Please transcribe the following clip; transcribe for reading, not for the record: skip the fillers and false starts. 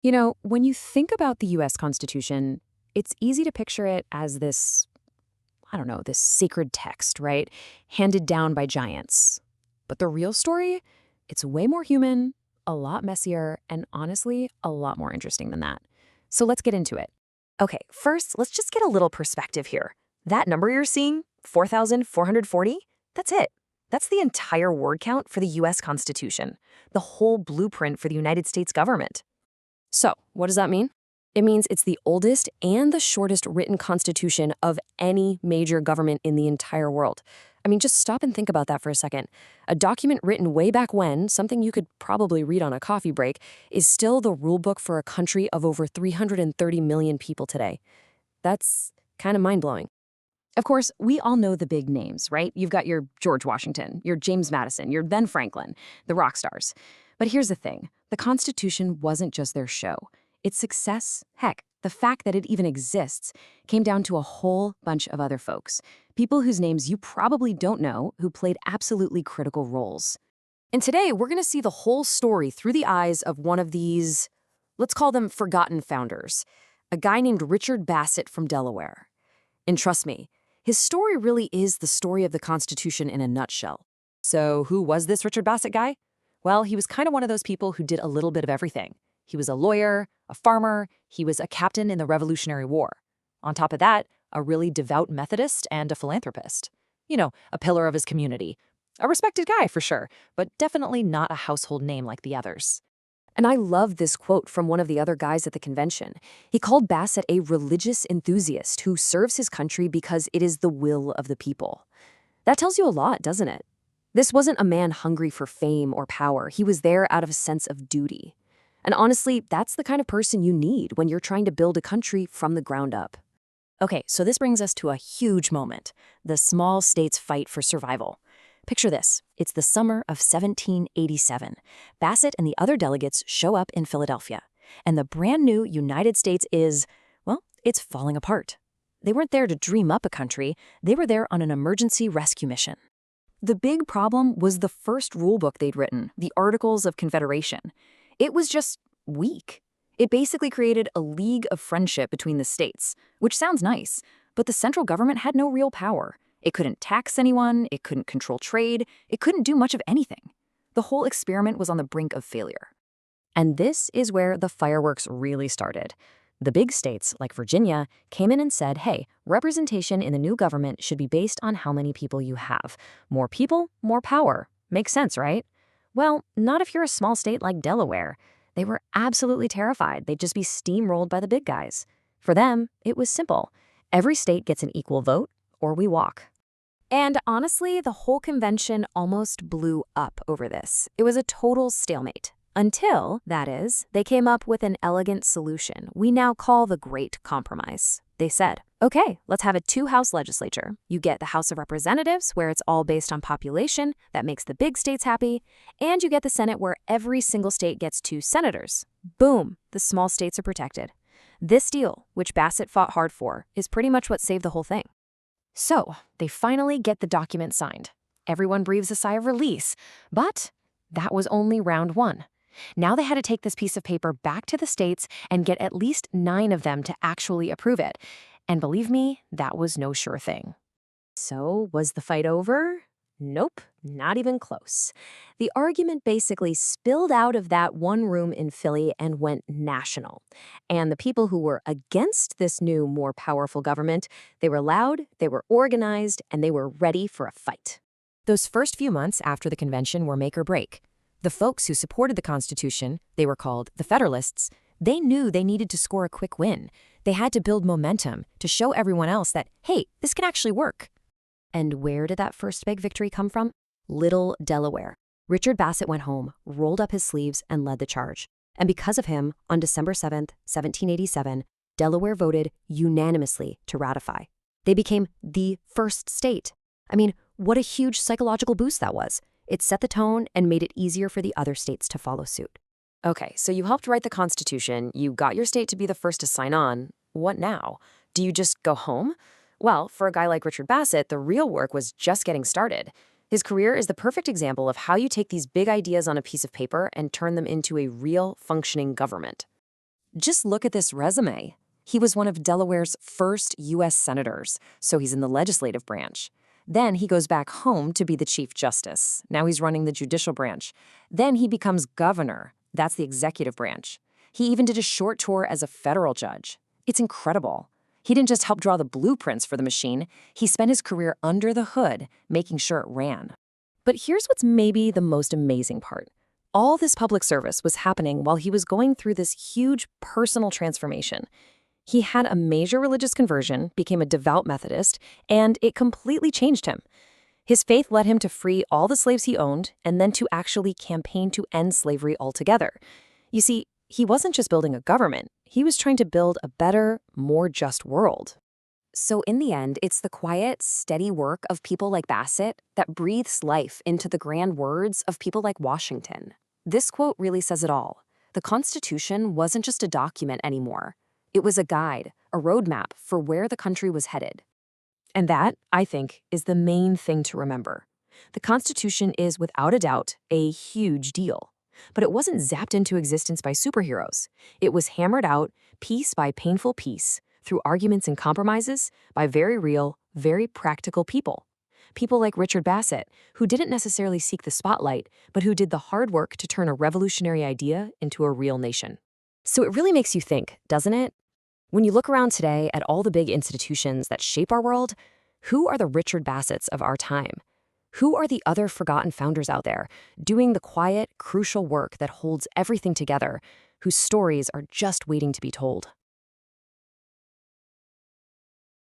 You know, when you think about the US Constitution, it's easy to picture it as this, I don't know, this sacred text, right? Handed down by giants. But the real story, it's way more human, a lot messier, and honestly, a lot more interesting than that. So let's get into it. Okay, first, let's just get a little perspective here. That number you're seeing, 4,440, that's it. That's the entire word count for the US Constitution, the whole blueprint for the United States government. So, what does that mean? It means it's the oldest and the shortest written constitution of any major government in the entire world. I mean, just stop and think about that for a second. A document written way back when, something you could probably read on a coffee break, is still the rule book for a country of over 330 million people today. That's kind of mind-blowing. Of course, we all know the big names, right? You've got your George Washington, your James Madison, your Ben Franklin, the rock stars. But here's the thing. The Constitution wasn't just their show. Its success, heck, the fact that it even exists, came down to a whole bunch of other folks. People whose names you probably don't know who played absolutely critical roles. And today, we're going to see the whole story through the eyes of one of these, let's call them forgotten founders, a guy named Richard Bassett from Delaware. And trust me, his story really is the story of the Constitution in a nutshell. So who was this Richard Bassett guy? Well, he was kind of one of those people who did a little bit of everything. He was a lawyer, a farmer, he was a captain in the Revolutionary War. On top of that, a really devout Methodist and a philanthropist. You know, a pillar of his community. A respected guy for sure, but definitely not a household name like the others. And I love this quote from one of the other guys at the convention. He called Bassett a religious enthusiast who serves his country because it is the will of the people. That tells you a lot, doesn't it? This wasn't a man hungry for fame or power. He was there out of a sense of duty. And honestly, that's the kind of person you need when you're trying to build a country from the ground up. Okay, so this brings us to a huge moment, the small states' fight for survival. Picture this. It's the summer of 1787. Bassett and the other delegates show up in Philadelphia. And the brand new United States is, well, it's falling apart. They weren't there to dream up a country. They were there on an emergency rescue mission. The big problem was the first rule book they'd written, the Articles of Confederation. It was just weak. It basically created a league of friendship between the states, which sounds nice, but the central government had no real power. It couldn't tax anyone, it couldn't control trade, it couldn't do much of anything. The whole experiment was on the brink of failure. And this is where the fireworks really started. The big states, like Virginia, came in and said, hey, representation in the new government should be based on how many people you have. More people, more power. Makes sense, right? Well, not if you're a small state like Delaware. They were absolutely terrified they'd just be steamrolled by the big guys. For them, it was simple. Every state gets an equal vote, or we walk. And honestly, the whole convention almost blew up over this. It was a total stalemate. Until, that is, they came up with an elegant solution we now call the Great Compromise. They said, okay, let's have a two-house legislature. You get the House of Representatives, where it's all based on population, that makes the big states happy, and you get the Senate, where every single state gets 2 senators. Boom, the small states are protected. This deal, which Bassett fought hard for, is pretty much what saved the whole thing. So, they finally get the document signed. Everyone breathes a sigh of release, but that was only round 1. Now they had to take this piece of paper back to the states and get at least 9 of them to actually approve it. And believe me, that was no sure thing. So, was the fight over? Nope, not even close. The argument basically spilled out of that one room in Philly and went national. And the people who were against this new, more powerful government, they were loud, they were organized, and they were ready for a fight. Those first few months after the convention were make or break. The folks who supported the Constitution, they were called the Federalists, they knew they needed to score a quick win. They had to build momentum to show everyone else that, hey, this can actually work. And where did that first big victory come from? Little Delaware. Richard Bassett went home, rolled up his sleeves, and led the charge. And because of him, on December 7th, 1787, Delaware voted unanimously to ratify. They became the first state. I mean, what a huge psychological boost that was. It set the tone and made it easier for the other states to follow suit. Okay, so you helped write the Constitution, you got your state to be the first to sign on. What now? Do you just go home? Well, for a guy like Richard Bassett, the real work was just getting started. His career is the perfect example of how you take these big ideas on a piece of paper and turn them into a real, functioning government. Just look at this resume. He was one of Delaware's first U.S. senators, so he's in the legislative branch. Then he goes back home to be the Chief Justice. Now he's running the judicial branch. Then he becomes governor. That's the executive branch. He even did a short tour as a federal judge. It's incredible. He didn't just help draw the blueprints for the machine, he spent his career under the hood, making sure it ran. But here's what's maybe the most amazing part. All this public service was happening while he was going through this huge personal transformation. He had a major religious conversion, became a devout Methodist, and it completely changed him. His faith led him to free all the slaves he owned and then to actually campaign to end slavery altogether. You see, he wasn't just building a government, he was trying to build a better, more just world. So in the end, it's the quiet, steady work of people like Bassett that breathes life into the grand words of people like Washington. This quote really says it all. The Constitution wasn't just a document anymore. It was a guide, a roadmap for where the country was headed. And that, I think, is the main thing to remember. The Constitution is, without a doubt, a huge deal. But it wasn't zapped into existence by superheroes. It was hammered out, piece by painful piece, through arguments and compromises, by very real, very practical people. People like Richard Bassett, who didn't necessarily seek the spotlight, but who did the hard work to turn a revolutionary idea into a real nation. So it really makes you think, doesn't it? When you look around today at all the big institutions that shape our world, who are the Richard Bassetts of our time? Who are the other forgotten founders out there, doing the quiet, crucial work that holds everything together, whose stories are just waiting to be told?